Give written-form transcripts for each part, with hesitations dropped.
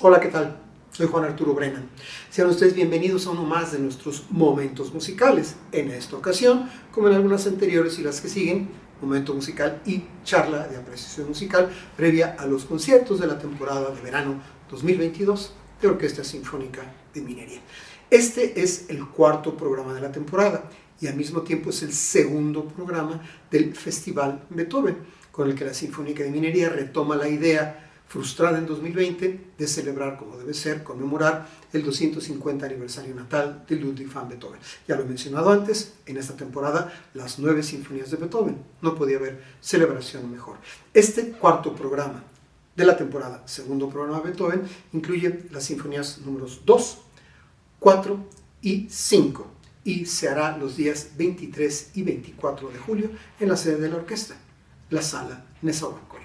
Hola, ¿qué tal? Soy Juan Arturo Brennan. Sean ustedes bienvenidos a uno más de nuestros momentos musicales. En esta ocasión, como en algunas anteriores y las que siguen, momento musical y charla de apreciación musical previa a los conciertos de la temporada de verano 2022 de Orquesta Sinfónica de Minería. Este es el cuarto programa de la temporada y al mismo tiempo es el segundo programa del Festival Beethoven, con el que la Sinfónica de Minería retoma la idea frustrada en 2020 de celebrar, como debe ser, conmemorar el 250 aniversario natal de Ludwig van Beethoven. Ya lo he mencionado antes, en esta temporada, las 9 sinfonías de Beethoven. No podía haber celebración mejor. Este cuarto programa de la temporada, segundo programa de Beethoven, incluye las sinfonías números 2, 4 y 5, y se hará los días 23 y 24 de julio en la sede de la orquesta, la Sala Nezahualcóyotl.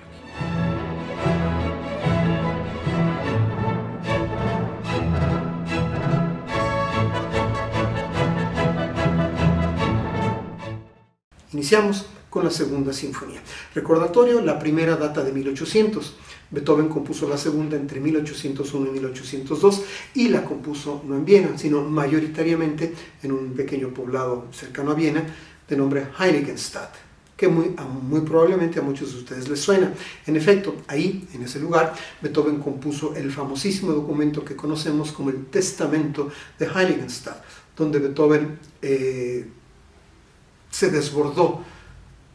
Iniciamos con la segunda sinfonía. Recordatorio, la primera data de 1800. Beethoven compuso la segunda entre 1801 y 1802 y la compuso no en Viena, sino mayoritariamente en un pequeño poblado cercano a Viena de nombre Heiligenstadt, que muy probablemente a muchos de ustedes les suena. En efecto, ahí, en ese lugar, Beethoven compuso el famosísimo documento que conocemos como el Testamento de Heiligenstadt, donde Beethoven se desbordó,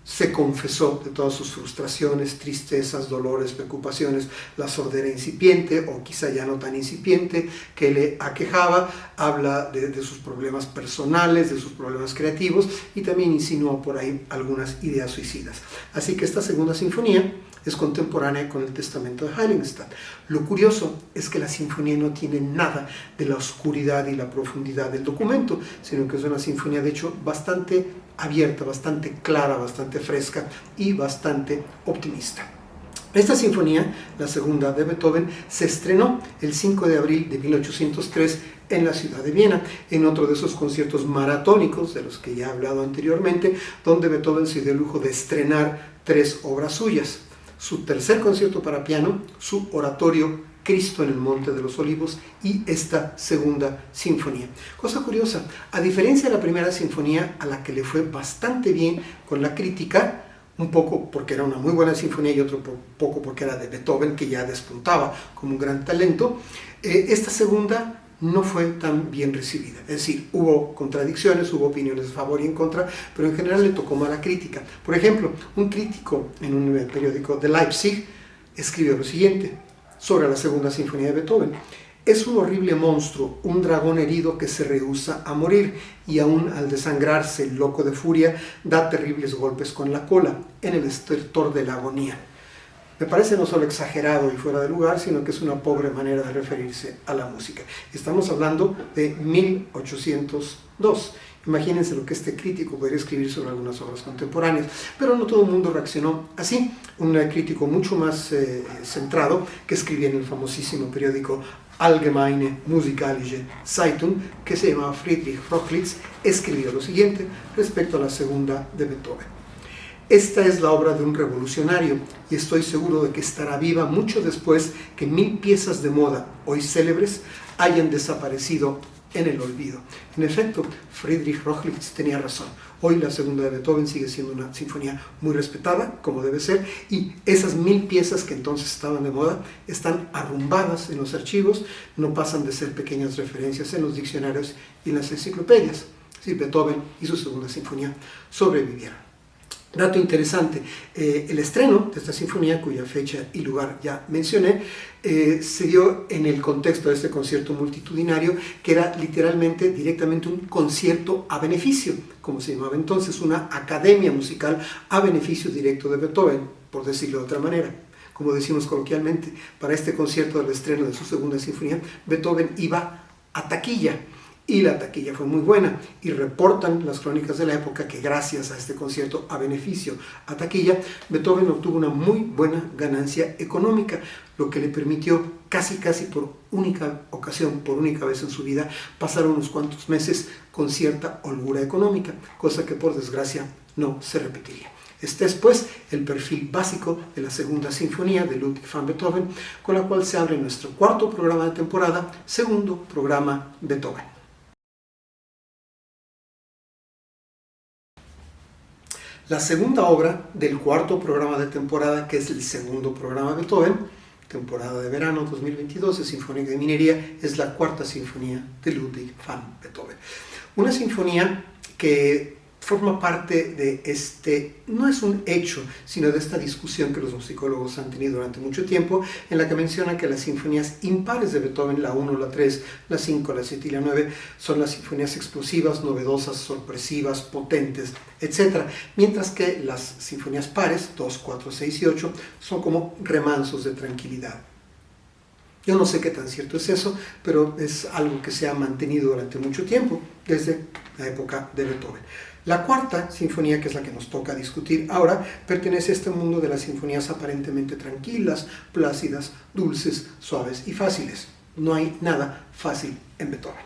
se confesó de todas sus frustraciones, tristezas, dolores, preocupaciones, la sordera incipiente o quizá ya no tan incipiente que le aquejaba, habla de sus problemas personales, de sus problemas creativos y también insinuó por ahí algunas ideas suicidas. Así que esta segunda sinfonía es contemporánea con el Testamento de Heiligenstadt. Lo curioso es que la sinfonía no tiene nada de la oscuridad y la profundidad del documento, sino que es una sinfonía de hecho bastante abierta, bastante clara, bastante fresca y bastante optimista. Esta sinfonía, la segunda de Beethoven, se estrenó el 5 de abril de 1803 en la ciudad de Viena, en otro de esos conciertos maratónicos de los que ya he hablado anteriormente, donde Beethoven se dio el lujo de estrenar 3 obras suyas: su tercer concierto para piano, su oratorio Cristo en el Monte de los Olivos y esta segunda sinfonía. Cosa curiosa, a diferencia de la primera sinfonía, a la que le fue bastante bien con la crítica, un poco porque era una muy buena sinfonía y otro poco porque era de Beethoven, que ya despuntaba como un gran talento, esta segunda no fue tan bien recibida. Es decir, hubo contradicciones, hubo opiniones a favor y en contra, pero en general le tocó mala crítica. Por ejemplo, un crítico en un periódico de Leipzig escribió lo siguiente sobre la segunda sinfonía de Beethoven: es un horrible monstruo, un dragón herido que se rehúsa a morir y aún al desangrarse, loco de furia, da terribles golpes con la cola en el estertor de la agonía. Me parece no solo exagerado y fuera de lugar, sino que es una pobre manera de referirse a la música. Estamos hablando de 1802. Imagínense lo que este crítico podría escribir sobre algunas obras contemporáneas, pero no todo el mundo reaccionó así. Un crítico mucho más centrado, que escribía en el famosísimo periódico Allgemeine Musikalische Zeitung, que se llamaba Friedrich Rochlitz, escribió lo siguiente respecto a la segunda de Beethoven: esta es la obra de un revolucionario y estoy seguro de que estará viva mucho después que 1000 piezas de moda, hoy célebres, hayan desaparecido en el olvido. En efecto, Friedrich Rochlitz tenía razón. Hoy la segunda de Beethoven sigue siendo una sinfonía muy respetada, como debe ser, y esas 1000 piezas que entonces estaban de moda están arrumbadas en los archivos, no pasan de ser pequeñas referencias en los diccionarios y en las enciclopedias. Sí, Beethoven y su segunda sinfonía sobrevivieron. Dato interesante, el estreno de esta sinfonía, cuya fecha y lugar ya mencioné, se dio en el contexto de este concierto multitudinario, que era literalmente, directamente un concierto a beneficio, como se llamaba entonces, una academia musical a beneficio directo de Beethoven, por decirlo de otra manera. Como decimos coloquialmente, para este concierto del estreno de su segunda sinfonía, Beethoven iba a taquilla. Y la taquilla fue muy buena, y reportan las crónicas de la época que gracias a este concierto a beneficio a taquilla, Beethoven obtuvo una muy buena ganancia económica, lo que le permitió casi por única ocasión, por única vez en su vida, pasar unos cuantos meses con cierta holgura económica, cosa que por desgracia no se repetiría. Este es, pues, el perfil básico de la segunda sinfonía de Ludwig van Beethoven, con la cual se abre nuestro cuarto programa de temporada, segundo programa Beethoven. La segunda obra del cuarto programa de temporada, que es el segundo programa Beethoven, temporada de verano 2022 de Sinfónica de Minería, es la cuarta sinfonía de Ludwig van Beethoven. Una sinfonía que forma parte de no es un hecho, sino de esta discusión que los musicólogos han tenido durante mucho tiempo, en la que menciona que las sinfonías impares de Beethoven, la 1, la 3, la 5, la 7 y la 9, son las sinfonías explosivas, novedosas, sorpresivas, potentes, etc. Mientras que las sinfonías pares, 2, 4, 6 y 8, son como remansos de tranquilidad. Yo no sé qué tan cierto es eso, pero es algo que se ha mantenido durante mucho tiempo, desde la época de Beethoven. La cuarta sinfonía, que es la que nos toca discutir ahora, pertenece a este mundo de las sinfonías aparentemente tranquilas, plácidas, dulces, suaves y fáciles. No hay nada fácil en Beethoven.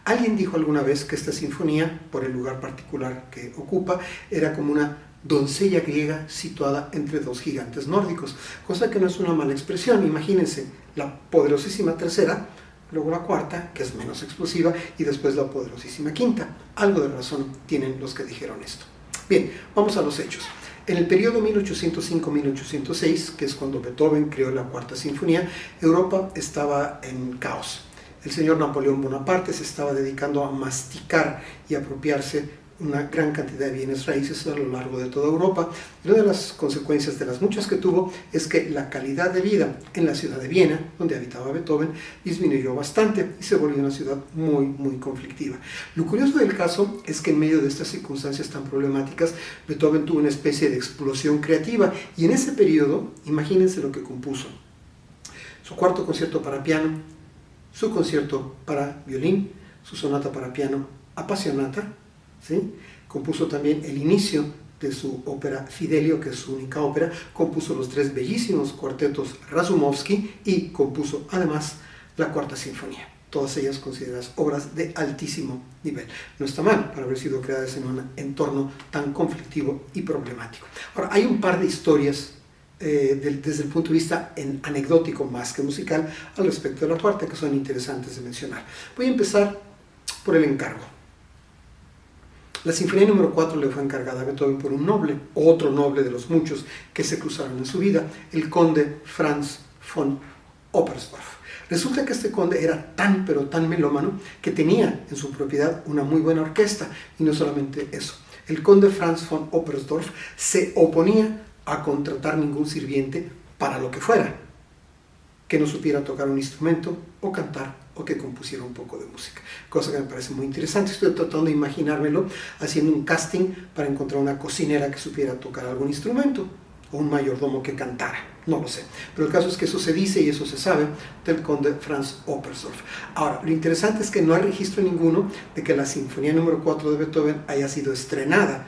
Alguien dijo alguna vez que esta sinfonía, por el lugar particular que ocupa, era como una doncella griega situada entre dos gigantes nórdicos, cosa que no es una mala expresión. Imagínense, la poderosísima tercera, luego la cuarta, que es menos explosiva, y después la poderosísima quinta. Algo de razón tienen los que dijeron esto. Bien, vamos a los hechos. En el periodo 1805-1806, que es cuando Beethoven creó la cuarta sinfonía, Europa estaba en caos. El señor Napoleón Bonaparte se estaba dedicando a masticar y apropiarse una gran cantidad de bienes raíces a lo largo de toda Europa. Y una de las consecuencias de las muchas que tuvo es que la calidad de vida en la ciudad de Viena, donde habitaba Beethoven, disminuyó bastante y se volvió una ciudad muy, muy conflictiva. Lo curioso del caso es que en medio de estas circunstancias tan problemáticas, Beethoven tuvo una especie de explosión creativa, y en ese periodo, imagínense lo que compuso: su cuarto concierto para piano, su concierto para violín, su sonata para piano Appassionata, ¿sí? Compuso también el inicio de su ópera Fidelio, que es su única ópera, compuso los 3 bellísimos cuartetos Razumovsky y compuso además la cuarta sinfonía, todas ellas consideradas obras de altísimo nivel. No está mal para haber sido creadas en un entorno tan conflictivo y problemático. Ahora, hay un par de historias desde el punto de vista anecdótico más que musical al respecto de la cuarta, que son interesantes de mencionar. Voy a empezar por el encargo. La sinfonía número 4 le fue encargada a Beethoven por un noble, otro noble de los muchos que se cruzaron en su vida, el conde Franz von Oppersdorf. Resulta que este conde era tan, pero tan melómano, que tenía en su propiedad una muy buena orquesta, y no solamente eso. El conde Franz von Oppersdorf se oponía a contratar ningún sirviente para lo que fuera, que no supiera tocar un instrumento o cantar o que compusiera un poco de música, cosa que me parece muy interesante. Estoy tratando de imaginármelo haciendo un casting para encontrar una cocinera que supiera tocar algún instrumento o un mayordomo que cantara, no lo sé, pero el caso es que eso se dice y eso se sabe del conde Franz Oppersdorf. Ahora, lo interesante es que no hay registro ninguno de que la sinfonía número 4 de Beethoven haya sido estrenada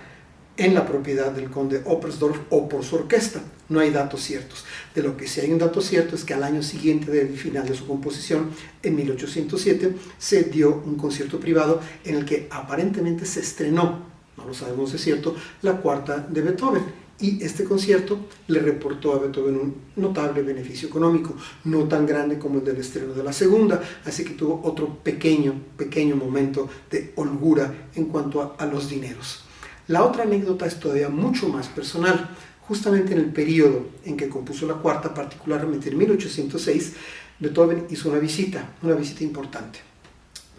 en la propiedad del conde Oppersdorf o por su orquesta. No hay datos ciertos. De lo que sí hay un dato cierto es que al año siguiente del final de su composición, en 1807, se dio un concierto privado en el que aparentemente se estrenó, no lo sabemos de cierto, la cuarta de Beethoven. Y este concierto le reportó a Beethoven un notable beneficio económico, no tan grande como el del estreno de la segunda, así que tuvo otro pequeño momento de holgura en cuanto a los dineros. La otra anécdota es todavía mucho más personal. Justamente en el periodo en que compuso la cuarta, particularmente en 1806, Beethoven hizo una visita importante.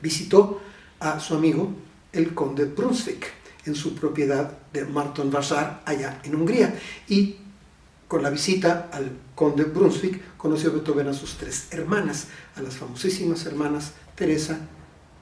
Visitó a su amigo, el conde Brunswick, en su propiedad de Martonvásár, allá en Hungría. Y con la visita al conde Brunswick, conoció Beethoven a sus 3 hermanas, a las famosísimas hermanas Teresa,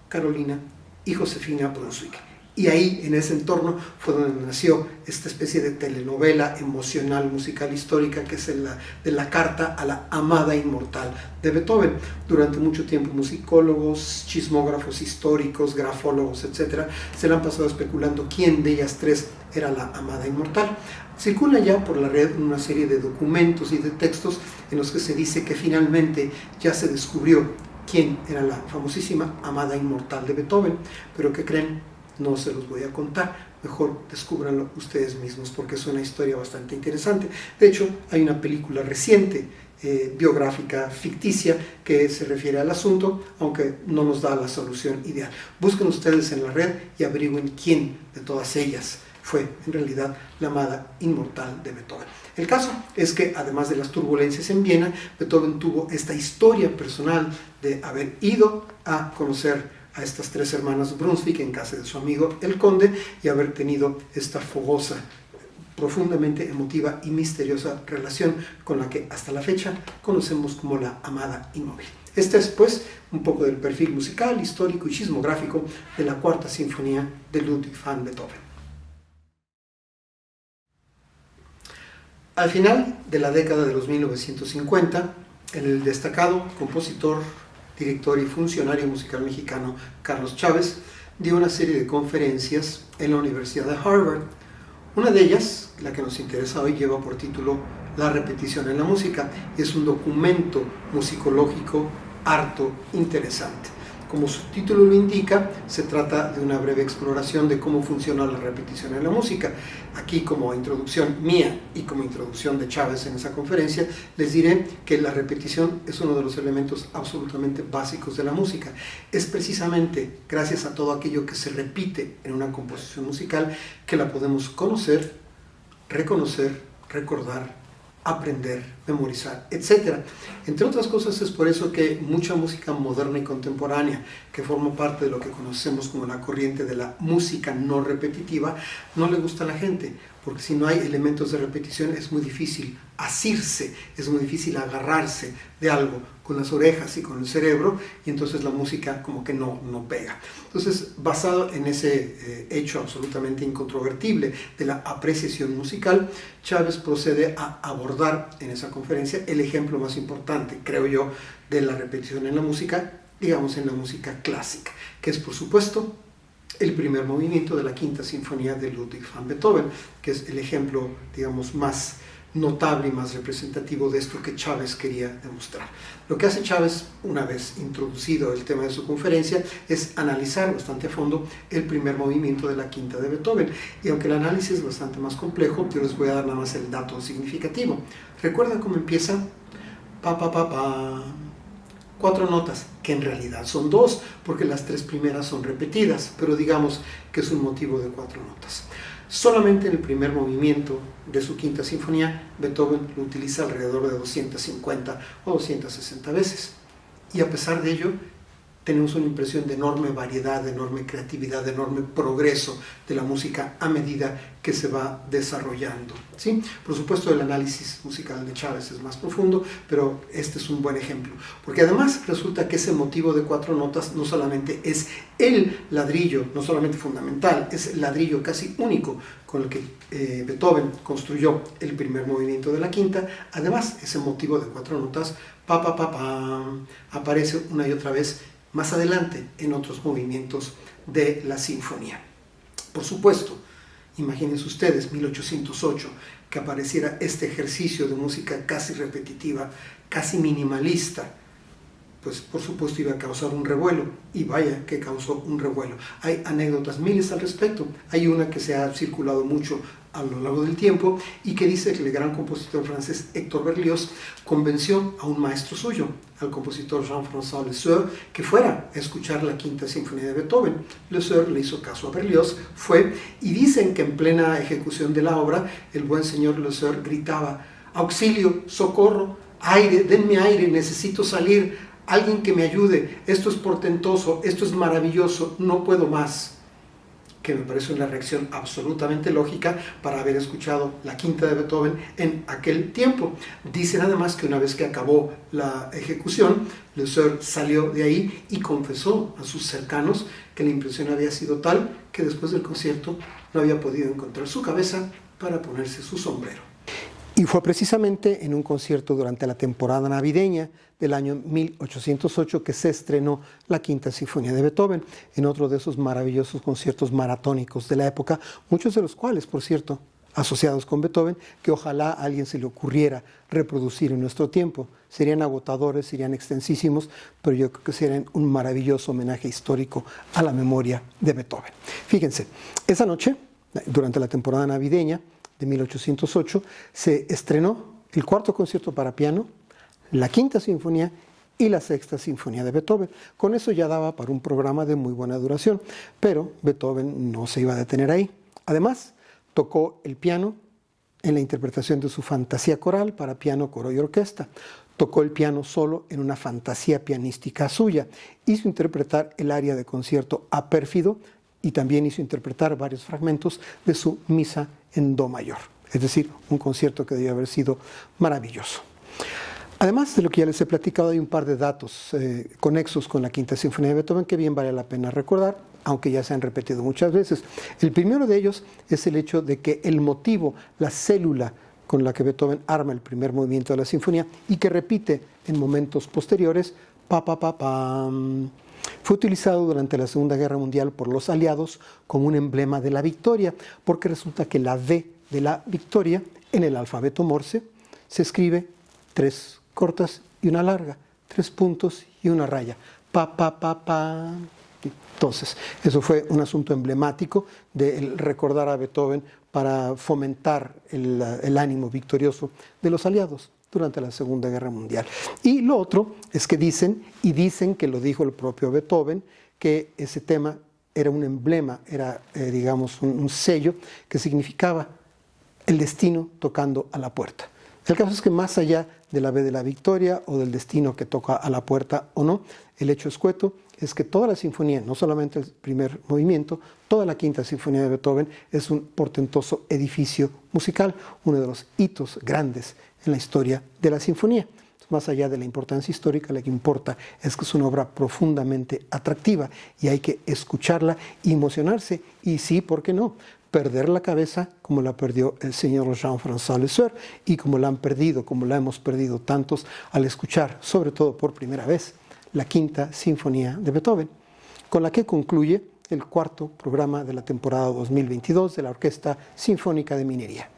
Carolina y Josefina Brunswick. Y ahí, en ese entorno, fue donde nació esta especie de telenovela emocional, musical, histórica, que es de la carta a la amada inmortal de Beethoven. Durante mucho tiempo, musicólogos, chismógrafos históricos, grafólogos, etc., se le han pasado especulando quién de ellas 3 era la amada inmortal. Circula ya por la red una serie de documentos y de textos en los que se dice que finalmente ya se descubrió quién era la famosísima amada inmortal de Beethoven, pero ¿qué creen? No se los voy a contar mejor descúbranlo ustedes mismos, porque es una historia bastante interesante. De hecho, hay una película reciente, biográfica, ficticia, que se refiere al asunto, aunque no nos da la solución ideal. Busquen ustedes en la red y averigüen quién de todas ellas fue en realidad la amada inmortal de Beethoven. El caso es que, además de las turbulencias en Viena, Beethoven tuvo esta historia personal de haber ido a conocer a estas tres hermanas Brunswick en casa de su amigo el conde y haber tenido esta fogosa, profundamente emotiva y misteriosa relación con la que hasta la fecha conocemos como la amada inmóvil. Este es, pues, un poco del perfil musical, histórico y chismográfico de la Cuarta Sinfonía de Ludwig van Beethoven. Al final de la década de los 1950, el destacado compositor, director y funcionario musical mexicano Carlos Chávez dio una serie de conferencias en la Universidad de Harvard. Una de ellas, la que nos interesa hoy, lleva por título La repetición en la música, y es un documento musicológico harto interesante. Como su título lo indica, se trata de una breve exploración de cómo funciona la repetición en la música. Aquí, como introducción mía y como introducción de Chávez en esa conferencia, les diré que la repetición es uno de los elementos absolutamente básicos de la música. Es precisamente gracias a todo aquello que se repite en una composición musical que la podemos conocer, reconocer, recordar, aprender, memorizar, etc. Entre otras cosas, es por eso que mucha música moderna y contemporánea, que forma parte de lo que conocemos como la corriente de la música no repetitiva, no le gusta a la gente, porque si no hay elementos de repetición es muy difícil asirse, es muy difícil agarrarse de algo con las orejas y con el cerebro, y entonces la música como que no pega. Entonces, basado en ese hecho absolutamente incontrovertible de la apreciación musical, Chávez procede a abordar en esa conferencia el ejemplo más importante, creo yo, de la repetición en la música, digamos en la música clásica, que es, por supuesto, el primer movimiento de la Quinta Sinfonía de Ludwig van Beethoven, que es el ejemplo, digamos, más notable y más representativo de esto que Chávez quería demostrar. Lo que hace Chávez, una vez introducido el tema de su conferencia, es analizar bastante a fondo el primer movimiento de la Quinta de Beethoven. Y aunque el análisis es bastante más complejo, yo les voy a dar nada más el dato significativo. ¿Recuerdan cómo empieza? Pa, pa, pa, pa. 4 notas, que en realidad son 2, porque las 3 primeras son repetidas, pero digamos que es un motivo de 4 notas. Solamente en el primer movimiento de su Quinta Sinfonía, Beethoven lo utiliza alrededor de 250 o 260 veces. Y a pesar de ello, tenemos una impresión de enorme variedad, de enorme creatividad, de enorme progreso de la música a medida que se va desarrollando, ¿sí? Por supuesto, el análisis musical de Chávez es más profundo, pero este es un buen ejemplo, porque además resulta que ese motivo de 4 notas no solamente es el ladrillo, no solamente fundamental, es el ladrillo casi único con el que Beethoven construyó el primer movimiento de la quinta. Además, ese motivo de 4 notas, pa, pa, pa, pa, aparece una y otra vez más adelante en otros movimientos de la sinfonía. Por supuesto, imagínense ustedes, 1808, que apareciera este ejercicio de música casi repetitiva, casi minimalista, pues por supuesto iba a causar un revuelo, y vaya que causó un revuelo. Hay anécdotas miles al respecto. Hay una que se ha circulado mucho a lo largo del tiempo y que dice que el gran compositor francés Héctor Berlioz convenció a un maestro suyo, al compositor Jean-François Le Sueur, que fuera a escuchar la Quinta Sinfonía de Beethoven. Le Sueur le hizo caso a Berlioz, fue, y dicen que en plena ejecución de la obra, el buen señor Le Sueur gritaba: auxilio, socorro, aire, denme aire, necesito salir, alguien que me ayude, esto es portentoso, esto es maravilloso, no puedo más. Que me parece una reacción absolutamente lógica para haber escuchado la Quinta de Beethoven en aquel tiempo. Dicen además que una vez que acabó la ejecución, Le Sueur salió de ahí y confesó a sus cercanos que la impresión había sido tal que después del concierto no había podido encontrar su cabeza para ponerse su sombrero. Y fue precisamente en un concierto durante la temporada navideña del año 1808 que se estrenó la Quinta Sinfonía de Beethoven, en otro de esos maravillosos conciertos maratónicos de la época, muchos de los cuales, por cierto, asociados con Beethoven, que ojalá a alguien se le ocurriera reproducir en nuestro tiempo. Serían agotadores, serían extensísimos, pero yo creo que serían un maravilloso homenaje histórico a la memoria de Beethoven. Fíjense, esa noche durante la temporada navideña de 1808, se estrenó el cuarto concierto para piano, la quinta sinfonía y la sexta sinfonía de Beethoven. Con eso ya daba para un programa de muy buena duración, pero Beethoven no se iba a detener ahí. Además, tocó el piano en la interpretación de su fantasía coral para piano, coro y orquesta. Tocó el piano solo en una fantasía pianística suya. Hizo interpretar el aria de concierto a Pérfido y también hizo interpretar varios fragmentos de su misa en do mayor. Es decir, un concierto que debió haber sido maravilloso. Además de lo que ya les he platicado, hay un par de datos conexos con la quinta sinfonía de Beethoven que bien vale la pena recordar, aunque ya se han repetido muchas veces. El primero de ellos es el hecho de que el motivo, la célula con la que Beethoven arma el primer movimiento de la sinfonía y que repite en momentos posteriores, pa, pa, pa, pam, fue utilizado durante la Segunda Guerra Mundial por los aliados como un emblema de la victoria, porque resulta que la V de la victoria en el alfabeto Morse se escribe 3 cortas y una larga, 3 puntos y una raya. Pa, pa, pa, pa. Entonces, eso fue un asunto emblemático de recordar a Beethoven para fomentar el ánimo victorioso de los aliados durante la Segunda Guerra Mundial. Y lo otro es que dicen que lo dijo el propio Beethoven, que ese tema era un emblema, era, digamos, un sello que significaba el destino tocando a la puerta. El caso es que más allá de la V de la victoria o del destino que toca a la puerta o no, el hecho escueto es que toda la sinfonía, no solamente el primer movimiento, toda la quinta sinfonía de Beethoven es un portentoso edificio musical, uno de los hitos grandes en la historia de la sinfonía. Más allá de la importancia histórica, lo que importa es que es una obra profundamente atractiva y hay que escucharla y emocionarse. Y sí, ¿por qué no? Perder la cabeza como la perdió el señor Jean-François Lesueur y como la han perdido, como la hemos perdido tantos al escuchar, sobre todo por primera vez, la quinta sinfonía de Beethoven, con la que concluye el cuarto programa de la temporada 2022 de la Orquesta Sinfónica de Minería.